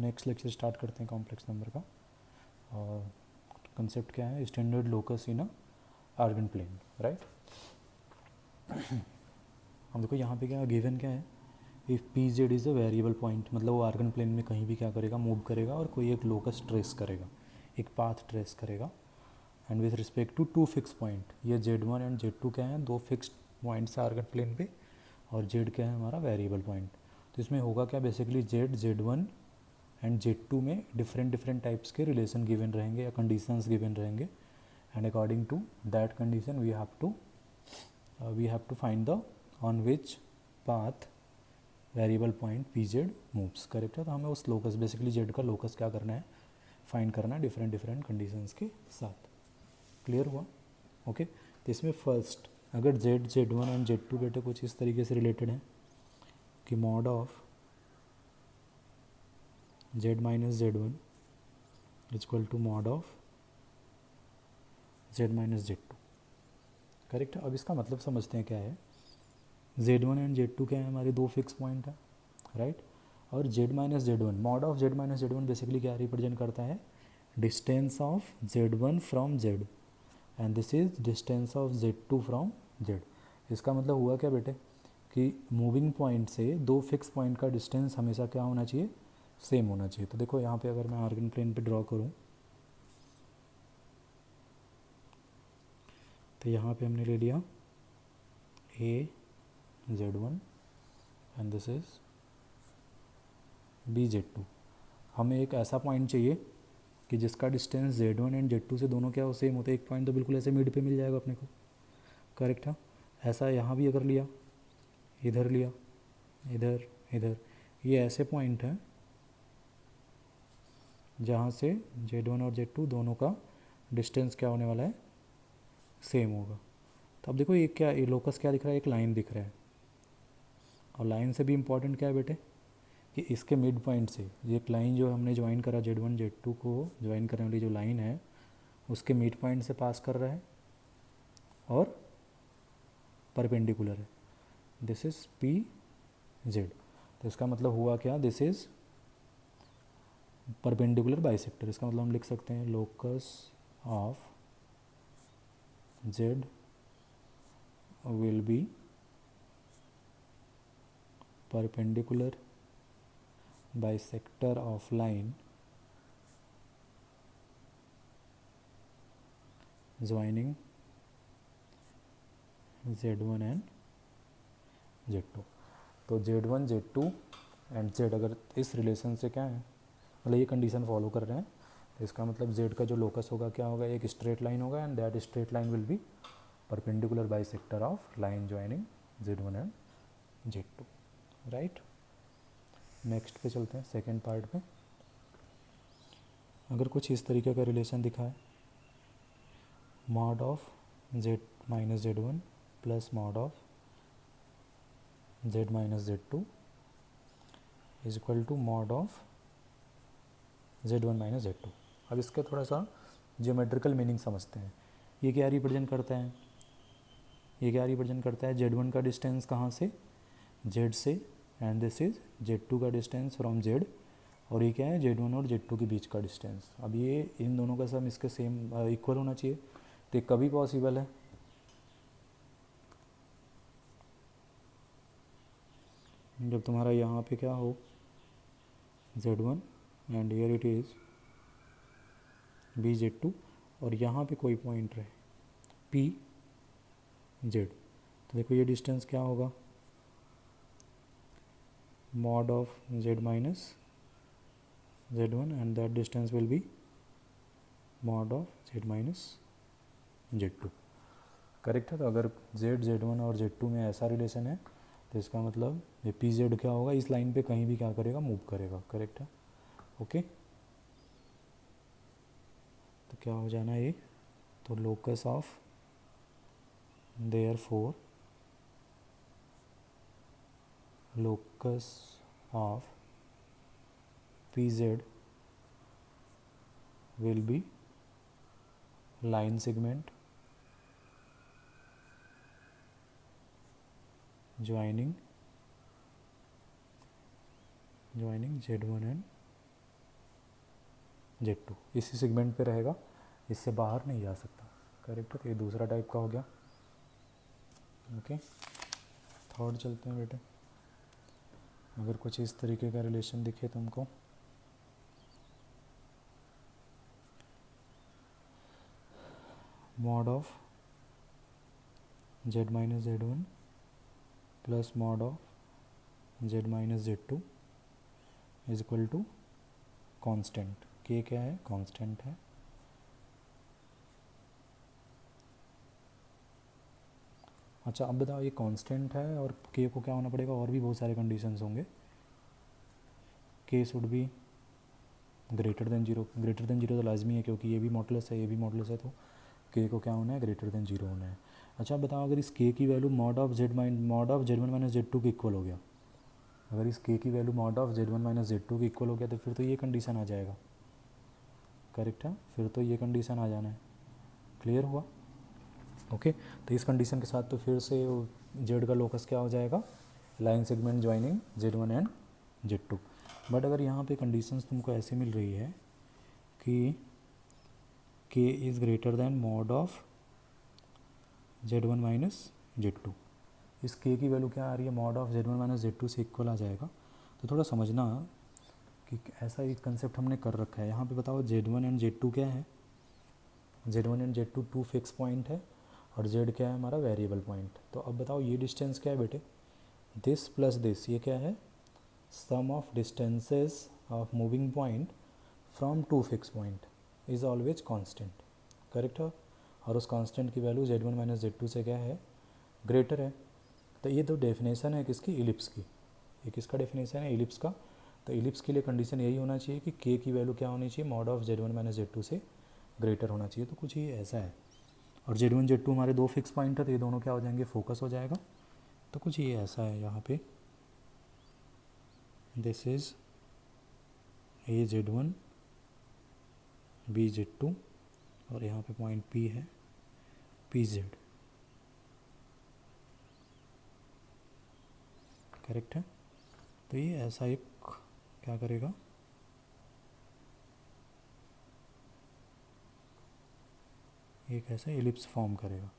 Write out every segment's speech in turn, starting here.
Next lecture start करते हैं complex number का। और कंसेप्ट क्या है, स्टैंडर्ड लोकस इन अ आर्गन प्लेन, राइट। हम देखो यहाँ पे क्या गिवन क्या है, if P Z is a variable point, मतलब वो आर्गन प्लेन में कहीं भी क्या करेगा, मूव करेगा और कोई एक लोकस ट्रेस करेगा, एक पाथ ट्रेस करेगा। And with respect to two fix point, ये Z1 एंड Z2 क्या हैं, दो फिक्स्ड पॉइंट्स है आर्गन प्लेन पे, और Z क्या है हमारा वेरिएबल पॉइंट। तो इसमें होगा क्या, बेसिकली Z1 एंड Z2 में डिफरेंट टाइप्स के रिलेशन गिवन रहेंगे या कंडीशंस गिवन रहेंगे। And according to that condition we have to find the on which path variable point P Z moves, correct है। तो हमें उस लोकस, बेसिकली जेड का लोकस क्या करना है, फाइंड करना है डिफरेंट कंडीशंस के साथ। क्लियर हुआ? ओके। तो इसमें फर्स्ट, अगर Z1 एंड Z2 बेटे कुछ इस तरीके से रिलेटेड है कि mod of Z minus Z1 is equal to mod of Z minus Z2, correct है। अब इसका मतलब समझते हैं क्या है। Z1 एंड Z2 क्या है, हमारे दो फिक्स पॉइंट है, राइट। और Z minus Z1, mod of Z minus Z1 basically क्या रिप्रेजेंट करता है, distance of Z1 from Z, and this is distance of Z2 from Z। इसका मतलब हुआ क्या बेटे, कि मूविंग पॉइंट से दो फिक्स पॉइंट का डिस्टेंस हमेशा क्या होना चाहिए, सेम होना चाहिए। तो देखो यहाँ पे अगर मैं आर्गन प्लेन पे ड्रॉ करूँ, तो यहाँ पे हमने ले लिया A Z1 and this is B Z2। हमें एक ऐसा पॉइंट चाहिए कि जिसका डिस्टेंस Z1 एंड Z2 से दोनों क्या हो, सेम होते हैं। एक पॉइंट तो बिल्कुल ऐसे मिड पे मिल जाएगा अपने को, करेक्ट है। ऐसा यहाँ भी अगर लिया, इधर लिया, इधर इधर, ये ऐसे पॉइंट हैं जहाँ से Z1 और Z2 दोनों का डिस्टेंस क्या होने वाला है, सेम होगा। तो अब देखो ये क्या, ये लोकस क्या दिख रहा है, एक लाइन दिख रहा है। और लाइन से भी इम्पॉर्टेंट क्या है बेटे, कि इसके मिड पॉइंट से ये एक लाइन जो हमने ज्वाइन करा, Z1 Z2 को ज्वाइन करने वाली जो लाइन है, उसके मिड पॉइंट से पास कर रहा है और परपेंडिकुलर है। This is P Z. तो इसका मतलब हुआ क्या, दिस इज परपेंडिकुलर बाइसेक्टर। इसका मतलब हम लिख सकते हैं locus of Z will be perpendicular bisector of line joining Z1 and Z2। तो Z1 Z2 एंड Z अगर इस रिलेशन से क्या है, मतलब ये कंडीशन फॉलो कर रहे हैं, तो इसका मतलब Z का जो लोकस होगा क्या होगा, एक स्ट्रेट लाइन होगा, and that straight line will be perpendicular bisector of line joining Z1 and Z2, right. Next पे चलते हैं, सेकेंड पार्ट पे। अगर कुछ इस तरीके का रिलेशन दिखा है, mod of Z minus Z1 plus mod of Z minus Z2 is equal to mod of Z1 minus Z2। अब इसका थोड़ा सा ज्योमेट्रिकल मीनिंग समझते हैं। ये क्या रिप्रेजेंट करता है, ये क्या रिप्रेजेंट करता है, Z1 का डिस्टेंस कहाँ से, Z से, एंड दिस इज Z2 का डिस्टेंस फ्रॉम Z, और ये क्या है, Z1 और Z2 के बीच का डिस्टेंस। अब ये इन दोनों का सम इसके सेम इक्वल होना चाहिए। तो ये कभी पॉसिबल है, जब तुम्हारा यहाँ पे क्या हो Z1 and here it is B Z2, और यहाँ पे कोई पॉइंट रहे P Z। तो देखो ये डिस्टेंस क्या होगा, mod of Z minus Z1 and that distance will be mod of Z minus Z2, correct है। तो अगर Z1 और Z2 में ऐसा रिलेशन है, तो इसका मतलब ये पी जेड क्या होगा, इस लाइन पे कहीं भी क्या करेगा, मूव करेगा, करेक्ट है। ओके, तो क्या हो जाना ये, तो locus of therefore locus of pz will be line segment joining Z1 and Z2 इसी सेगमेंट पे रहेगा, इससे बाहर नहीं जा सकता। करेक्ट है, तो ये दूसरा टाइप का हो गया। ओके, थर्ड चलते हैं बेटे। अगर कुछ इस तरीके का रिलेशन दिखे तुमको, mod of Z minus Z1 plus mod of Z minus Z2 is equal to constant. K क्या है? कांस्टेंट है। अच्छा, अब बताओ ये कांस्टेंट है और के को क्या होना पड़ेगा? और भी बहुत सारे कंडीशंस होंगे। के should be greater than zero. Greater than zero तो लाजमी है, क्योंकि ये भी मॉडुलस है, ये भी मॉडुलस है, तो के को क्या होना है? ग्रेटर देन जीरो होना है। अच्छा, अब बताओ अगर इस के की value mod of Z1 minus Z2 के इक्वल हो गया, अगर इस के की value mod of Z1 minus Z2 के इक्वल हो गया, तो फिर तो ये कंडीशन आ जाएगा। करेक्ट है, फिर तो ये कंडीशन आ जाना है। क्लियर हुआ? ओके, तो इस कंडीशन के साथ तो फिर से जेड का लोकस क्या हो जाएगा? Line segment joining Z1 and Z2। But अगर यहाँ पे कंडीशंस तुमको ऐसे मिल रही है कि k is greater than mod of Z1 minus Z2, इस k की वैल्यू क्या आ रही है? Mod of Z1 minus Z2 से इक्वल आ जाएगा। तो थोड़ा समझना कि ऐसा एक कंसेप्ट हमने कर रखा है यहाँ पे। बताओ Z1 एंड Z2 क्या है? Z1 and Z2 to fix point है और Z क्या है? हमारा वेरिएबल पॉइंट। तो अब बताओ ये डिस्टेंस क्या है बेटे? दिस प्लस दिस, ये क्या है? Sum of distances of moving point from two fix point is always constant. Correct है, और उस कांस्टेंट की वैल्यू Z1 माइनस Z2 से क्या है? ग्रेटर है। तो ये तो डेफिनेशन है किसकी? इलिप्स की। ये किसका डेफिनेशन है? इलिप्स का। तो इलिप्स के लिए कंडीशन यही होना चाहिए कि k की वैल्यू क्या होनी चाहिए? Mod of Z1 minus Z2 से ग्रेटर होना चाहिए। तो कुछ ये ऐसा है, और Z1 Z2 हमारे दो फिक्स पॉइंट है, तो ये दोनों क्या हो जाएंगे? फोकस हो जाएगा। तो कुछ ये ऐसा है यहाँ पे, this is A Z1 B Z2 और यहाँ पे पॉइंट P है PZ। करेक्ट है, तो ये ऐसा एक क्या करेगा? एक ऐसा एलिप्स फॉर्म करेगा।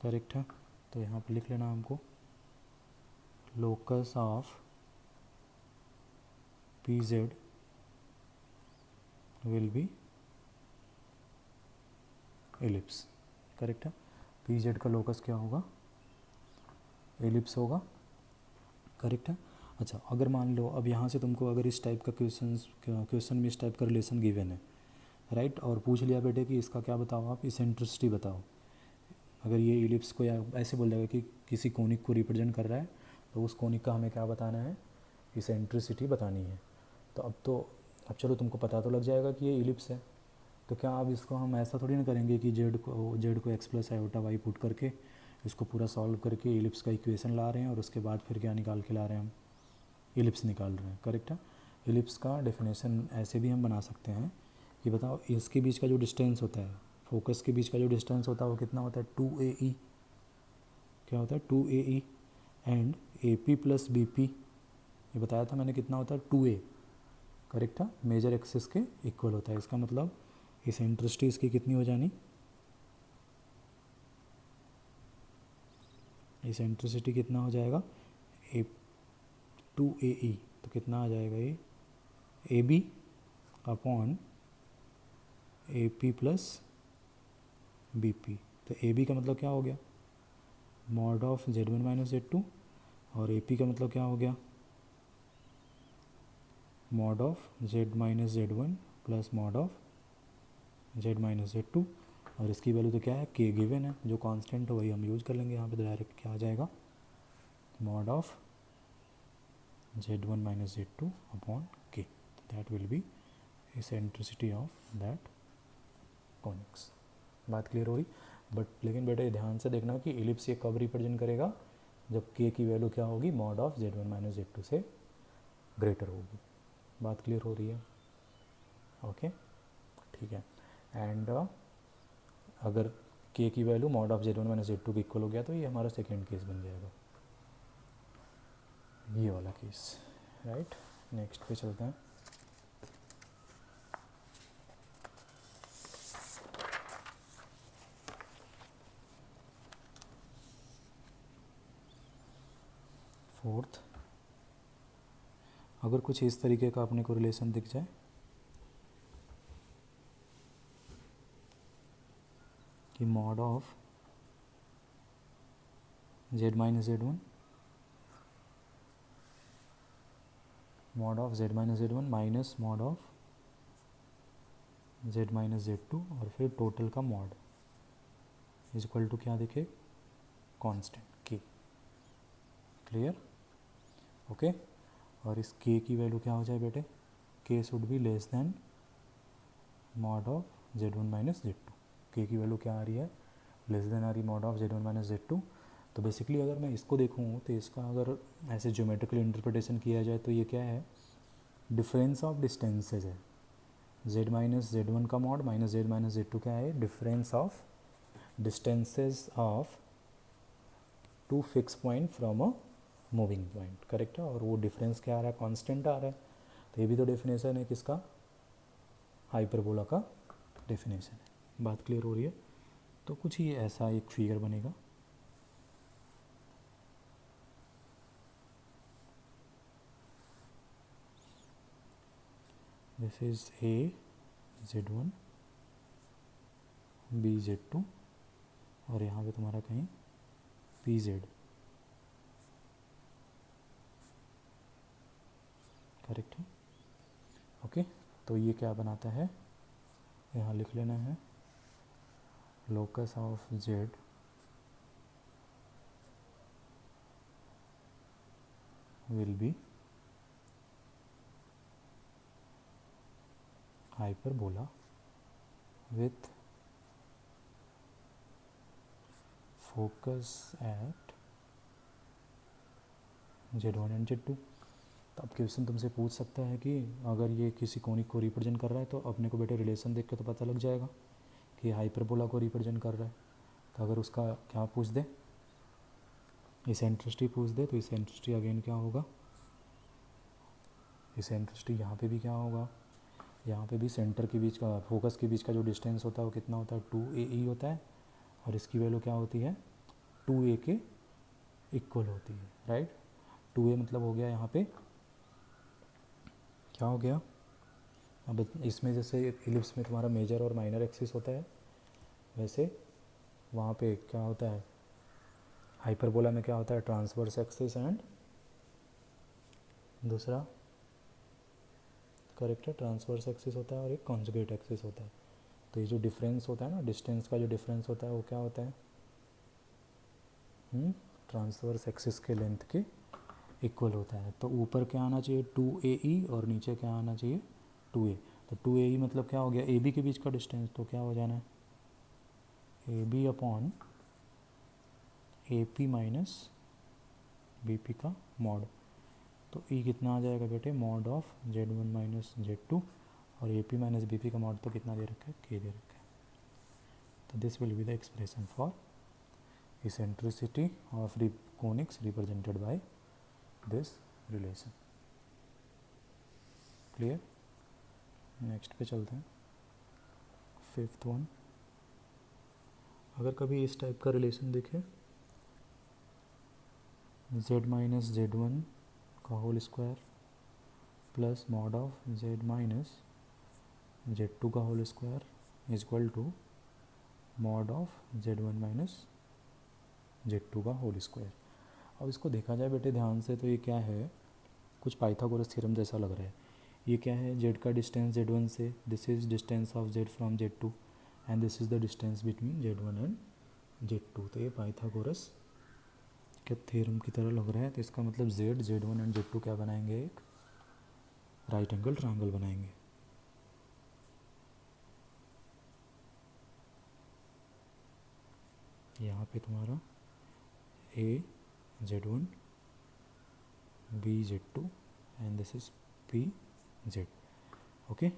करेक्ट है, तो यहाँ पे लिख लेना हमको, locus of PZ will be ellipse. Correct है, PZ का लोकस क्या होगा? एलिप्स होगा। करेक्ट है। अच्छा, अगर मान लो अब यहाँ से तुमको अगर इस टाइप का क्वेश्चन में इस टाइप का रिलेशन गिवन है, राइट, और पूछ लिया बेटे कि इसका क्या बताओ, आप इसेंट्रिसिटी बताओ। अगर ये इलिप्स को या ऐसे बोल देगा कि किसी कोनिक को रिप्रेजेंट कर रहा है, तो उस कोनिक का हमें क्या बताना है? इसेंट्रिसिटी बतानी है। तो अब चलो तुमको पता तो लग जाएगा कि ये इलिप्स है। तो क्या अब इसको हम ऐसा थोड़ी ना करेंगे कि जेड को X plus iota Y put करके इसको पूरा सॉल्व करके इलिप्स का इक्वेशन ला रहे हैं और उसके बाद फिर क्या निकाल के ला रहे हैं? हम इलिप्स निकाल रहे हैं। करेक्ट है, इलिप्स का डेफिनेशन ऐसे भी हम बना सकते हैं कि बताओ इसके बीच का जो डिस्टेंस होता है, फोकस के बीच का जो डिस्टेंस होता है वो कितना होता है? 2AE। क्या होता है? 2AE and AP plus BP, ये बताया था मैंने, कितना होता है? 2A। करेक्ट है, मेजर एक्सिस के इक्वल होता है। इसका मतलब इसेंट्रिसिटी इसकी कितनी हो जानी? इसेंट्रिसिटी कितना हो जाएगा? 2AE, तो कितना आ जाएगा ये? AB upon AP plus BP। तो AB का मतलब क्या हो गया? Mod of Z1 minus Z2, और AP का मतलब क्या हो गया? Mod of Z minus Z1 plus mod of Z minus Z2। और इसकी वैल्यू तो क्या है? K गिवन है, जो कांस्टेंट है वही हम यूज़ कर लेंगे यहाँ पे। तो डायरेक्ट क्या आ जाएगा? Mod of Z1 minus Z2 upon K, that will B eccentricity of that conics. बात क्लियर हो रही? बट लेकिन बेटे ध्यान से देखना कि इलिप्स ये कब रिप्रेजेंट करेगा? जब K की वैल्यू क्या होगी? Mod of Z1 minus Z2 से ग्रेटर होगी। बात क्लियर हो रही है? ओके, ठीक है। एंड अगर K की value mod of Z1 minus Z2 के इक्वल हो गया, तो ये हमारा सेकेंड केस बन जाएगा, ये वाला केस। राइट, नेक्स्ट पे चलते हैं। अगर कुछ इस तरीके का अपने को रिलेशन दिख जाए कि mod of z minus Z one mod of z minus Z one minus mod of z minus Z two और फिर टोटल का मॉड इज इक्वल टू क्या दिखे, कांस्टेंट k। क्लियर? ओके। और इस k की वैल्यू क्या हो जाए बेटे, k should be less than mod of z1 minus z2। k की वैल्यू क्या आ रही है, लेस देन आ रही mod of z1 minus z2। तो बेसिकली अगर मैं इसको देखूँ तो इसका अगर ऐसे ज्योमेट्रिकल इंटरप्रिटेशन किया जाए तो ये क्या है, डिफरेंस ऑफ डिस्टेंसेज है। z माइनस जेड वन का mod minus z minus Z two क्या है, difference of distances of two fix point from a moving point. Correct है? और वो डिफरेंस क्या आ रहा है, कांस्टेंट आ रहा है। तो ये भी तो डेफिनेशन है किसका, हाइपरबोला का डेफिनेशन है। बात क्लियर हो रही है? तो कुछ ही ऐसा एक फिगर बनेगा। This is a z1 b z2 और यहाँ पे तुम्हारा कहीं pz। करेक्ट है? ओके। तो ये क्या बनाता है, यहाँ लिख लेना है, locus of z will B hyperbola with focus at z1 and z2। तो अब क्वेश्चन तुमसे पूछ सकता है कि अगर ये किसी कोनिक को रिप्रेजेंट कर रहा है तो अपने को बेटे रिलेशन देख के तो पता लग जाएगा कि हाइपरबोला को रिप्रेजेंट कर रहा है। तो अगर उसका क्या पूछ दे, इसेंट्रिसिटी पूछ दे, तो इसेंट्रिसिटी अगेन क्या होगा, इसेंट्रिसिटी यहाँ पे भी क्या होगा, यहाँ पे भी सेंटर के बीच का, फोकस के बीच का जो डिस्टेंस होता है वो कितना होता है, 2AE होता है। और इसकी वैल्यू क्या होती है, 2A के इक्वल होती है। राइट? 2A मतलब हो गया यहाँ पे क्या हो गया, अब इसमें जैसे इलिप्स में तुम्हारा मेजर और माइनर एक्सिस होता है, वैसे वहाँ पे क्या होता है, हाइपरबोला में क्या होता है, ट्रांसवर्स एक्सिस एंड दूसरा, करेक्ट है, ट्रांसवर्स एक्सिस होता है और एक कॉन्जुगेट एक्सिस होता है। तो ये जो डिफरेंस होता है ना, डिस्टेंस का जो डिफरेंस होता है वो क्या होता है, ट्रांसवर्स एक्सिस के लेंथ के इक्वल होता है। तो ऊपर क्या आना चाहिए, 2AE और नीचे क्या आना चाहिए, 2A। तो 2AE मतलब क्या हो गया, AB के बीच का डिस्टेंस, तो क्या हो जाना है, AB upon AP minus BP का मॉड। तो E कितना आ जाएगा बेटे, mod of Z1 minus Z2 और AP माइनस BP का मॉड तो कितना दे रखा है, K दे रखा है। तो this will be the expression for eccentricity of conics represented by this relation। Clear? Next पे चलते हैं, फिफ्थ वन। अगर कभी इस टाइप का रिलेशन दिखे, z माइनस जेड वन का whole square plus mod of z minus Z two का whole square is equal to mod of z1 minus z2 का होल स्क्वायर। अब इसको देखा जाए बेटे ध्यान से तो ये क्या है, कुछ पाइथागोरस थ्योरम जैसा लग रहा है। ये क्या है, z का डिस्टेंस z1 से, this is distance of z from z2 and this is the distance between z1 and z2। तो ये पाइथागोरस के थ्योरम की तरह लग रहा है। तो इसका मतलब z1 एंड z2 क्या बनाएंगे, एक राइट एंगल ट्रायंगल बनाएंगे। यहाँ पे तुम्हारा a z1 b z2 and this is p z। Okay,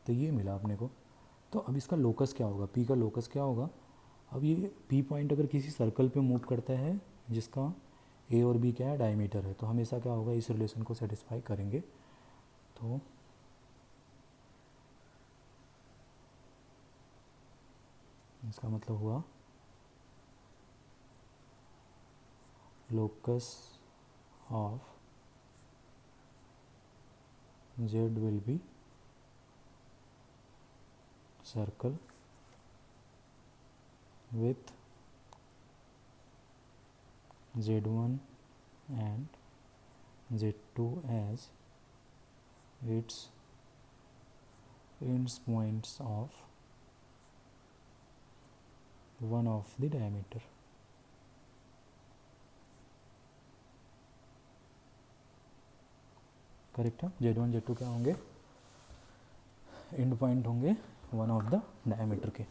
तो ये मिला अपने को। तो अब इसका लोकस क्या होगा, p का लोकस क्या होगा। अब ये p पॉइंट अगर किसी सर्कल पे मूव करता है जिसका a और b क्या है, डायमीटर है, तो हमेशा क्या होगा, इस रिलेशन को सेटिस्फाई करेंगे। तो इसका मतलब हुआ locus of Z will be circle with Z1 and Z2 as its ends points of one of the diameter. Correct है। Z1 Z2 क्या होंगे, एंड पॉइंट होंगे वन ऑफ द डायमीटर के।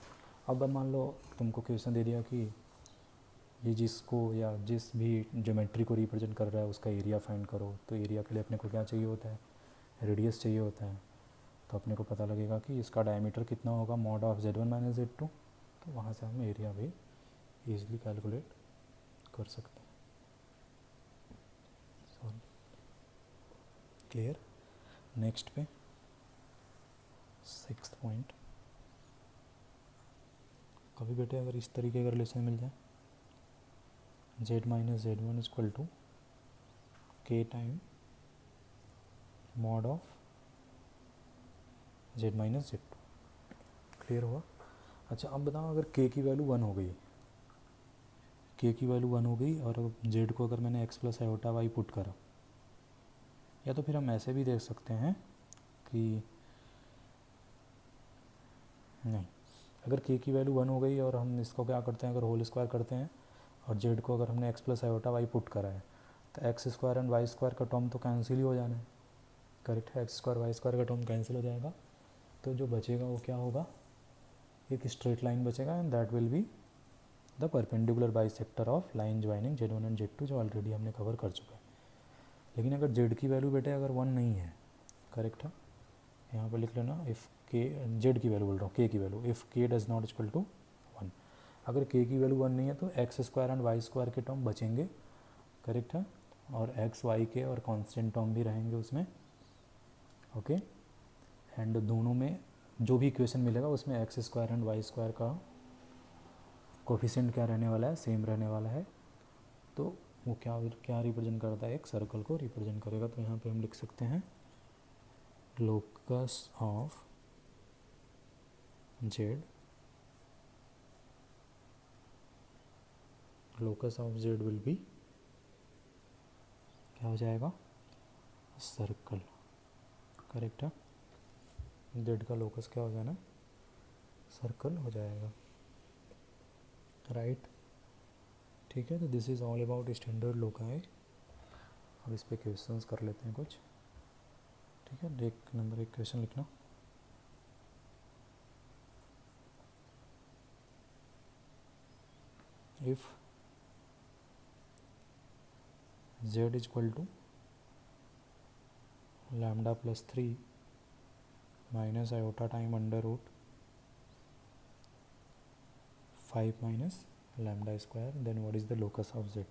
अब मान लो तुमको क्वेश्चन दे दिया कि ये जिसको या जिस भी ज्योमेट्री को रिप्रेजेंट कर रहा है उसका एरिया फाइंड करो, तो एरिया के लिए अपने को क्या चाहिए होता है, रेडियस चाहिए होता है। तो अपने को पता लगेगा कि इसका डायमीटर कितना होगा, mod of Z1 minus Z2, तो वहाँ से हम एरिया भी ईजिली कैलकुलेट कर सकते हैं। Sorry, clear. नेक्स्ट पे 6th पॉइंट, कभी बेटे अगर इस तरीके का रिलेशन मिल जाए, Z minus Z1 equal to K time mod of Z minus Z2, clear हुआ। अच्छा अब बताओ अगर K की वैल्यू 1 हो गई, K की वैल्यू 1 हो गई और Z को अगर मैंने x plus iota Y put करा, या तो फिर हम ऐसे भी देख सकते हैं कि नहीं, अगर K की वैल्यू 1 हो गई और हम इसको क्या करते हैं, अगर होल स्क्वायर करते हैं और Z को अगर हमने x plus iota Y put करा है, तो X square and Y square का टर्म तो कैंसिल ही हो जाना है। करेक्ट है, एक्स स्क्वायर वाई स्क्वायर का टर्म कैंसिल हो जाएगा, तो जो बचेगा वो क्या होगा, एक स्ट्रेट लाइन बचेगा and that will be the perpendicular bisector of line joining Z1 and Z2, जो ऑलरेडी हमने कवर कर चुका है। लेकिन अगर Z की वैल्यू बेटे अगर 1 नहीं है, करेक्ट है, यहाँ पर लिख लेना, इफ़ K, Z की वैल्यू बोल रहा हूँ, K की value, if K does not equal to 1, अगर K की वैल्यू 1 नहीं है तो X square and Y square के टर्म बचेंगे, करेक्ट है, और एक्स वाई के और कांस्टेंट टर्म भी रहेंगे उसमें, ओके। एंड दोनों में जो भी इक्वेशन मिलेगा उसमें X square and Y square का कोफिशिएंट क्या रहने वाला है, सेम रहने वाला है। तो वो क्या क्या रिप्रेजेंट करता है, एक सर्कल को रिप्रेजेंट करेगा। तो यहाँ पे हम लिख सकते हैं locus of Z, locus of Z will be क्या हो जाएगा, सर्कल, करेक्ट है। जेड का लोकस क्या हो जाना, सर्कल हो जाएगा, राइट। ठीक है, तो this is all about standard loci. अब इस पे क्वेश्चंस कर लेते हैं कुछ, ठीक है। एक नंबर एक क्वेश्चन लिखना, if z is equal to lambda plus 3 minus iota time under root 5 minus lambda square, then what is the locus of z,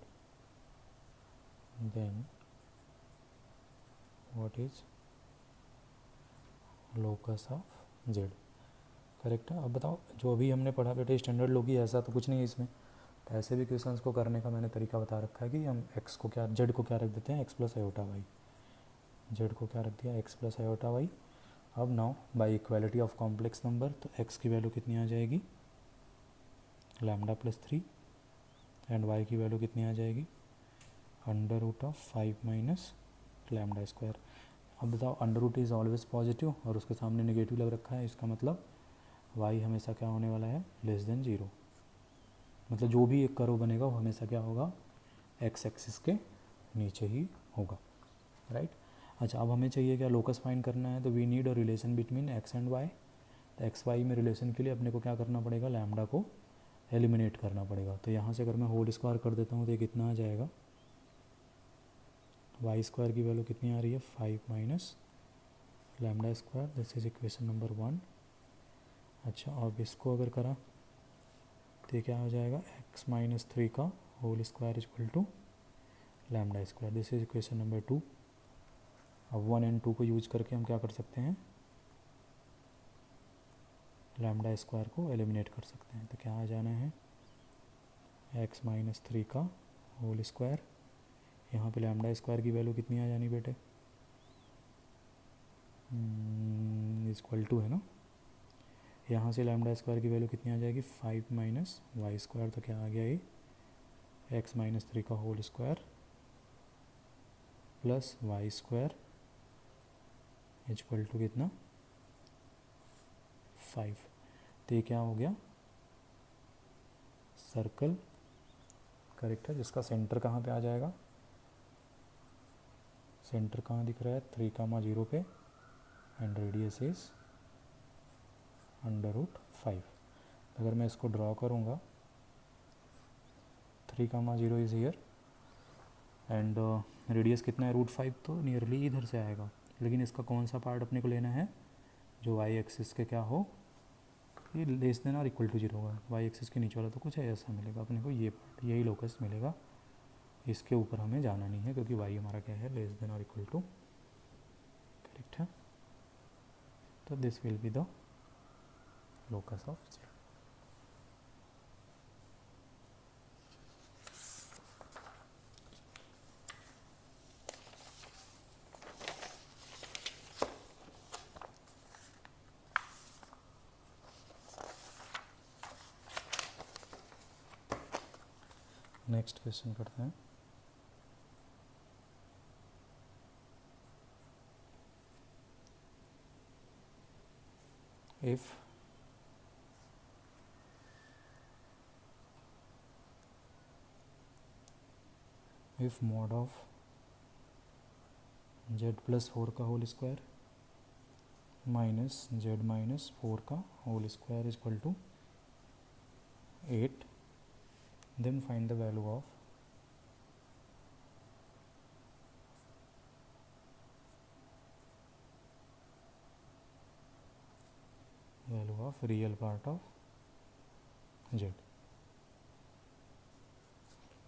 then what is locus of z, correct है। अब बताओ जो अभी हमने पढ़ा बेटे स्टैंडर्ड लोगी, ऐसा तो कुछ नहीं है इसमें, तो ऐसे भी क्वेश्चंस को करने का मैंने तरीका बता रखा है कि हम x को क्या, z को क्या रख देते हैं, x plus iota Y, z को क्या रख दिया, x प्लस आयोटा वाई। अब now by equality of complex number, तो x की वैल्यू कितनी आ जाएगी, लैम्डा प्लस 3, एंड y की वैल्यू कितनी आ जाएगी, under root of 5 minus lambda square. अब बताओ under root is always positive और उसके सामने नेगेटिव लग रखा है, इसका मतलब y हमेशा क्या होने वाला है, लेस देन 0, मतलब जो भी एक कर्व बनेगा वो हमेशा क्या होगा, x एक्सिस के नीचे ही होगा, राइट। अच्छा अब हमें चाहिए क्या, लोकस फाइंड करना है, तो we need a relation between x and y। तो एक्स वाई में रिलेशन के लिए अपने को क्या करना पड़ेगा, लैम्डा को एलिमिनेट करना पड़ेगा। तो यहाँ से अगर मैं होल स्क्वायर कर देता हूँ तो ये कितना आ जाएगा, वाई स्क्वायर की वैल्यू कितनी आ रही है, 5 minus lambda square, this is equation number 1। अच्छा अब इसको अगर करा तो ये क्या हो जाएगा, x माइनस 3 का whole square equal to lambda square, this is equation number 2। अब 1 एंड 2 को यूज करके हम क्या कर सकते हैं, लैम्डा स्क्वायर को एलिमिनेट कर सकते हैं। तो क्या आ जाना है, x माइनस 3 का होल स्क्वायर, यहाँ पे लैम्डा स्क्वायर की वैल्यू कितनी आ जानी बेटे, इक्वल टू है ना, यहाँ से लैम्डा स्क्वायर की वैल्यू कितनी आ जाएगी 5 माइनस वाई स्क्वायर, तो क्या आ गया ये x माइनस 3 का whole square plus Y square equal to कितना 5। तो ये क्या हो गया सर्कल, करेक्ट है, जिसका सेंटर कहाँ पे आ जाएगा, सेंटर कहाँ दिख रहा है 3,0 पे एंड रेडियस इज √5। अगर मैं इसको ड्रॉ करूँगा 3,0 इज़ हियर एंड रेडियस कितना है √5, तो नियरली इधर से आएगा, लेकिन इसका कौन सा पार्ट अपने को लेना है जो वाई एक्सिस के क्या हो, ये लेस देन और इक्वल टू 0 होगा, वाई एक्सिस के नीचे वाला तो कुछ है ऐसा मिलेगा अपने को, ये पार्ट यही लोकस मिलेगा, इसके ऊपर हमें जाना नहीं है क्योंकि वाई हमारा क्या है लेस देन और इक्वल टू, करेक्ट है। तो this will be the locus of Z। Next question करते हैं। if mod of z plus 4 का whole square minus z minus 4 का whole square is equal to 8, then find the value of real part of z।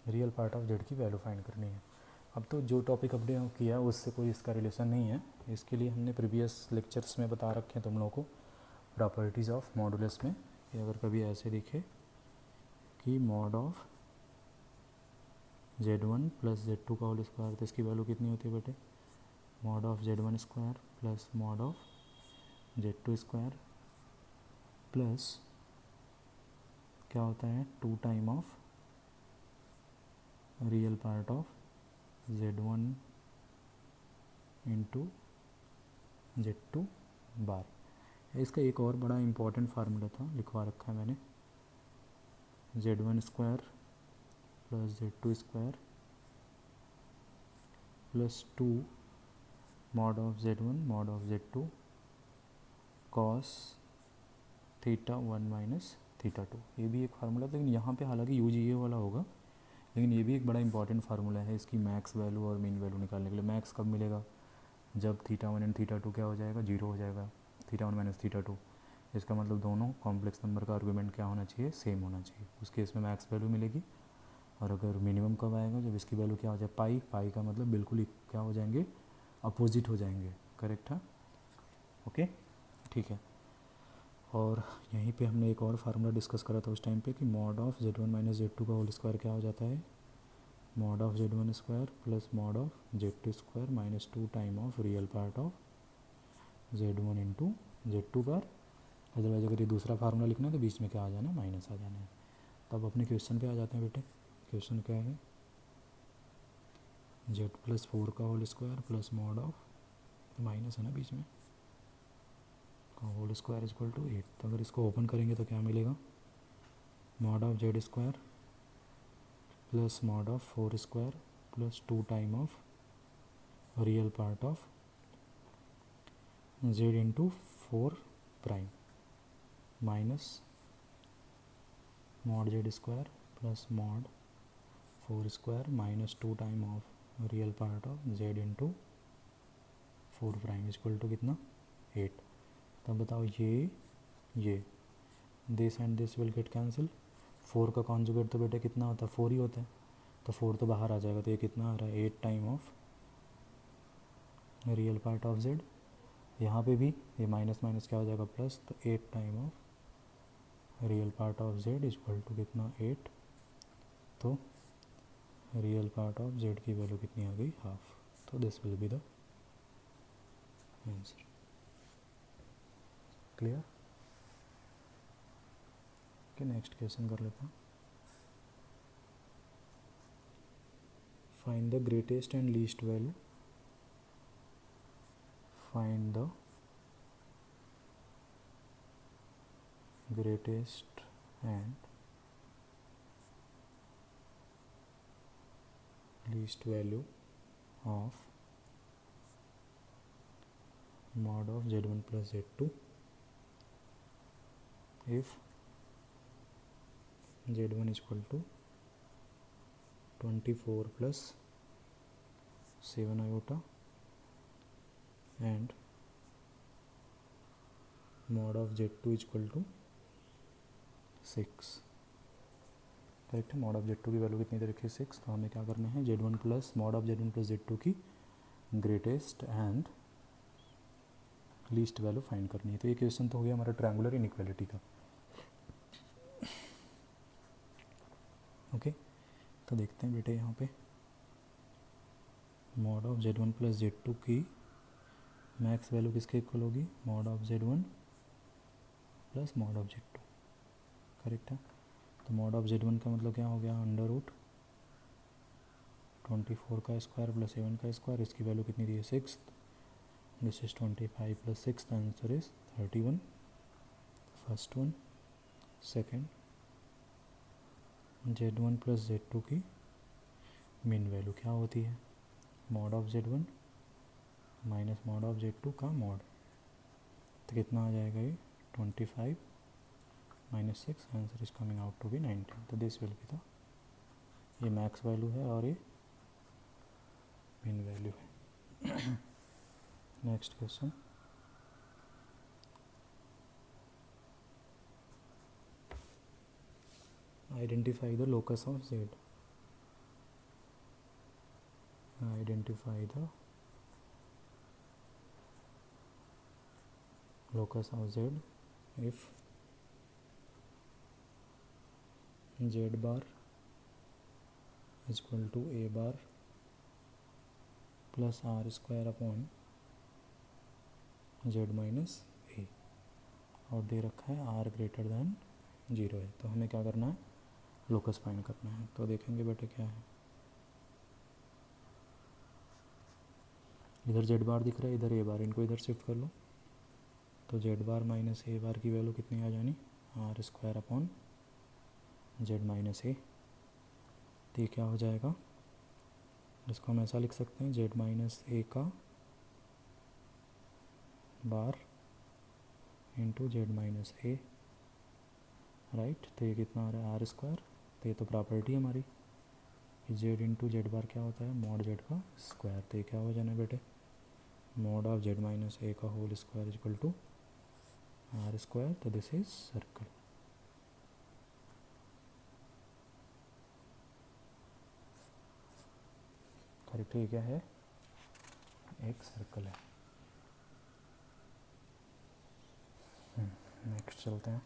Real part of z की value find करनी है। अब तो जो टॉपिक अपडेट किया उससे कोई इसका रिलेशन नहीं है, इसके लिए हमने प्रीवियस लेक्चर्स में बता रखे हैं तुम लोगों को प्रॉपर्टीज़ ऑफ मॉडुलस में, कि अगर कभी ऐसे दिखे कि mod of z1 plus z2 का होल स्क्वायर, तो इसकी वैल्यू कितनी होती है बेटे, mod of z1 square plus mod of z2 square plus क्या होता है 2 time of real part of z1 into z2 बार। इसका एक और बड़ा इम्पॉर्टेंट फार्मूला था, लिखवा रखा है मैंने, z1 square plus z2 square plus 2 mod of z1 mod of z2 cos θ1 minus θ2। ये भी एक फार्मूला, लेकिन यहाँ पे हालांकि यूज ये वाला होगा, लेकिन ये भी एक बड़ा इंपॉर्टेंट फार्मूला है इसकी मैक्स वैल्यू और मीन वैल्यू निकालने के लिए। मैक्स कब मिलेगा, जब θ1 एंड θ2 क्या हो जाएगा 0 हो जाएगा, θ1 माइनस θ2, इसका मतलब दोनों कॉम्प्लेक्स नंबर का आर्गूमेंट क्या होना चाहिए सेम होना चाहिए, उस केस में मैक्स वैल्यू मिलेगी। और अगर मिनिमम कब आएगा, जब इसकी वैल्यू क्या हो जाए पाई, पाई का मतलब बिल्कुल ही क्या हो जाएंगे अपोजिट हो जाएंगे, करेक्ट है, ओके ठीक है। और यहीं पे हमने एक और फार्मूला डिस्कस करा था उस टाइम पे कि mod of z1 minus z2 का होल स्क्वायर क्या हो जाता है, mod of z1 square plus mod of z2 square minus 2 time of real part of z1 into z2 bar. Otherwise अगर ये दूसरा फार्मूला लिखना है तो बीच में क्या आ जाना है माइनस आ जाना है। तब अपने क्वेश्चन पे आ जाते हैं बेटे, क्वेश्चन क्या है z प्लस 4 का whole square plus mod of minus है ना बीच में होल स्क्वायर इक्वल टू 8। तो अगर इसको ओपन करेंगे तो क्या मिलेगा, mod of z square plus mod of 4 square plus 2 time of real part of z into 4 prime minus mod z square plus mod 4 square minus 2 time of real part of z into 4 prime equal to कितना 8। तब बताओ ये this and this will get cancel, 4 का conjugate तो बेटा कितना होता है 4 ही होता है, तो 4 तो बाहर आ जाएगा, तो ये कितना आ रहा है 8 time of real part of z। यहाँ पे भी ये माइनस माइनस क्या हो जाएगा प्लस, तो 8 time of real part of z equal to कितना 8। तो रियल पार्ट ऑफ z की वैल्यू कितनी आ गई हाफ। तो this will be the answer. Clear? कि नेक्स्ट क्वेश्चन कर लेते हैं. Find the greatest and least value. Find the greatest and least value of mod of z1 plus z2 if z1 is equal to 24 plus 7 iota and mod of z2 is equal to 6. Correct है. Mod of z2 की value कितनी दे रखी है 6. तो हमें क्या करना है z1 plus mod of z1 plus z2 की greatest and least value find करनी है. तो ये क्वेश्चन तो हो गया हमारा ट्रायंगुलर इनइक्वालिटी का. ओके तो देखते हैं बेटे यहाँ पे mod of z1 plus z2 की मैक्स वैल्यू किसके इक्वल होगी mod of z1 plus mod of z2. Correct है. तो मॉड ऑफ z1 का मतलब क्या हो गया अंडर रूट 24 का स्क्वायर प्लस 7 का स्क्वायर. इसकी वैल्यू कितनी दी है 6. This is 25 plus 6. The answer is 31. First one. Second z1 plus z2 की मीन वैल्यू क्या होती है mod of z1 minus mod of z2 का मॉड. तो कितना आ जाएगा ये 25 minus 6. Answer is coming out to be 19. तो दिस विल बी द ये मैक्स वैल्यू है और ये मीन वैल्यू है. Next question. Identify the locus of z. Identify the locus of z if z bar is equal to a bar plus r square upon z minus a और दे रखा है r greater than 0 है. तो हमें क्या करना है लोकस फाइंड करना है. तो देखेंगे बेटे क्या है. इधर z बार दिख रहा है इधर a बार. इनको इधर शिफ्ट कर लो. तो z bar minus a bar की वैल्यू कितनी आ जानी r square upon z minus a. तो ये क्या हो जाएगा इसको हम ऐसा लिख सकते हैं z माइनस a का bar into z minus a. Right. तो ये कितना आ रहा है आर स्क्वायर. तो ये तो प्रॉपर्टी है हमारी कि z इंटू जेड बार क्या होता है मॉड z का स्क्वायर. तो ये क्या हो जाना है बेटे mod of z minus a का whole square is equal to r square. तो दिस इज सर्कल. करेक्ट. ये क्या है एक सर्कल है. नेक्स्ट चलते हैं.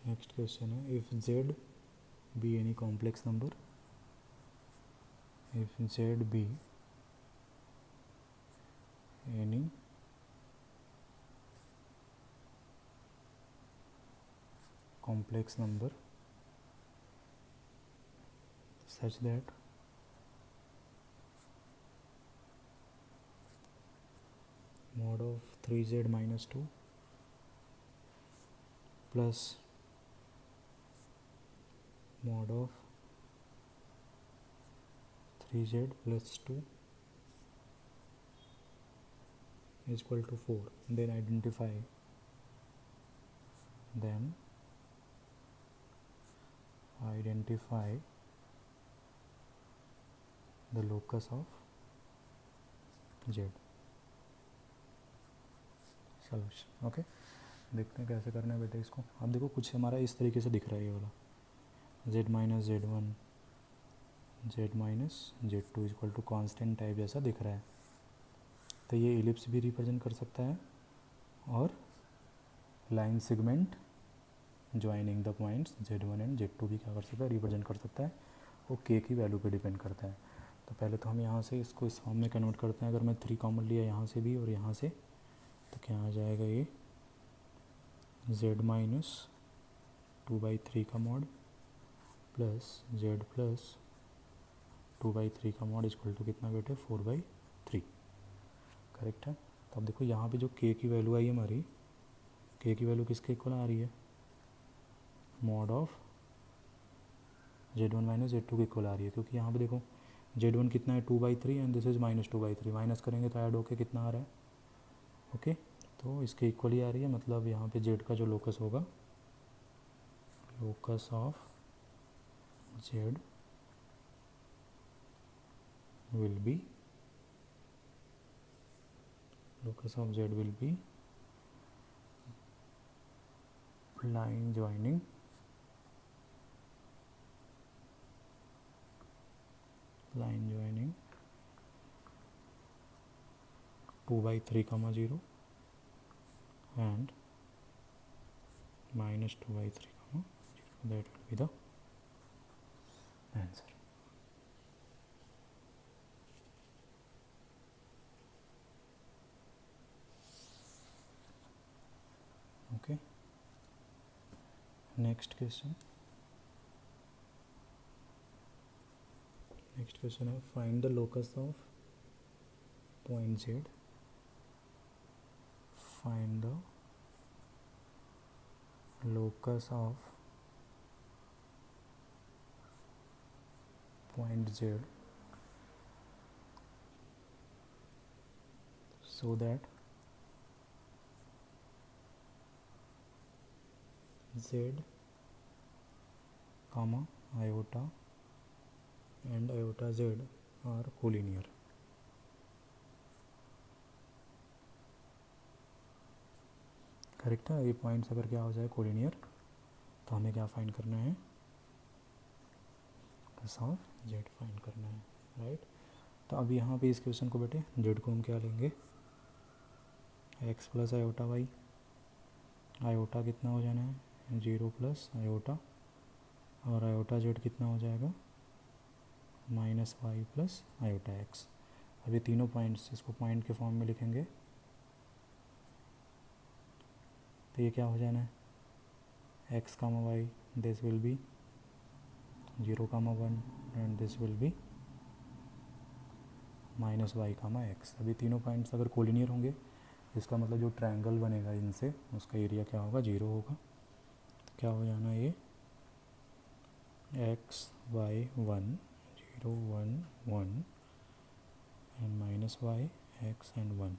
नेक्स्ट क्वेश्चन है if z be any complex number. If z be any complex number such that mod of 3z minus 2 plus mod of 3z plus 2 is equal to 4. Then identify the locus of z. Solution. Okay देखते हैं कैसे करना है बेटे इसको. अब देखो कुछ हमारा इस तरीके से दिख रहा है ये वाला z minus z1 z minus z2 equal to constant type जैसा दिख रहा है. तो ये एलिप्स भी रिप्रेजेंट कर सकता है और line segment joining the points Z1 and Z2 भी क्या कर सकता है, रिप्रेजेंट कर सकता है। वो k की वैल्यू पे डिपेंड करता है। तो पहले तो हम यहाँ से इसको इस फॉर्म में कन्वर्ट करते हैं। अगर मैं 3 कॉमन लिया यहाँ से भी और यहाँ से, तो क्या आ जाएगा ये Z माइनस 2/3 का मॉड प्लस Z प्लस 2/3 का मॉड इक्वल टू कितना बेटे 4/3। करेक्ट है। तो अब देखो यहाँ पे जो k की वैल्यू आई हमारी, k की वैल्यू किसके इक्वल आ रही है, mod of Z1 minus Z2 के इक्वल आ रही है। क्योंकि यहाँ पे देखो Z1 कितना है 2/3 and this is minus 2/3, minus करेंगे तो ऐड होके कितना आ रहा है, ओके तो इसके इक्वल ही आ रही है। मतलब यहाँ पे Z का जो लोकस होगा, locus of Z will be locus of Z will be line joining 2/3 comma 0 and minus 2/3 comma 0. That will be the answer. Okay. Next question. Next question है find the locus of point Z. Find the locus of point Z so that Z comma iota and iota Z are collinear. Correct है। ये points अगर क्या हो जाए collinear, तो हमें क्या फाइंड करना है, लोकस ऑफ Z फाइंड करना है, राइट। तो अब यहाँ पे इस क्वेश्चन को बेटे Z को हम क्या लेंगे, x plus iota y, iota कितना हो जाना है 0 प्लस आयोटा, और आयोटा Z कितना हो जाएगा minus y plus iota x. अब ये तीनों पॉइंट्स इसको पॉइंट के फॉर्म में लिखेंगे, तो ये क्या हो जाना है x comma y, this will be 0 comma 1 and this will be minus y comma x. अभी तीनों पॉइंट्स अगर कोलिनियर होंगे, इसका मतलब जो ट्रायंगल बनेगा इनसे उसका एरिया क्या होगा 0 होगा। तो क्या हो जाना ये x y 1 0 1 1 and minus y x and 1।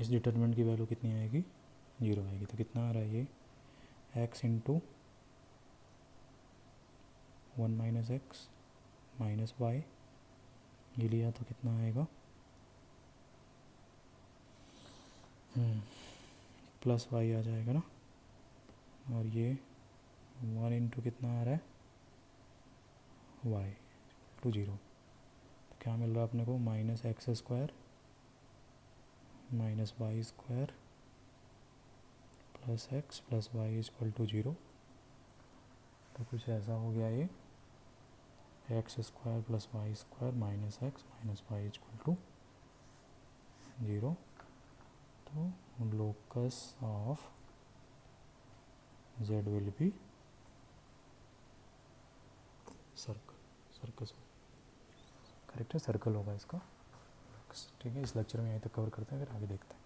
इस डिटरमिनेंट की वैल्यू कितनी आएगी 0 आएगी। तो कितना आ रहा है ये x into 1 minus x minus y, ये लिया तो कितना आएगा प्लस वाई आ जाएगा ना, और ये 1 इंटू कितना आ रहा है y टू 0। तो क्या मिल रहा है अपने को minus x square minus y square plus x plus y equal to 0। तो कुछ ऐसा हो गया ये x square plus Y square minus x minus y equal to 0। तो locus of Z will be circle correct है, सर्कल होगा इसका। ठीक है, इस लेक्चर में यहीं तक कवर करते हैं, फिर आगे देखते हैं।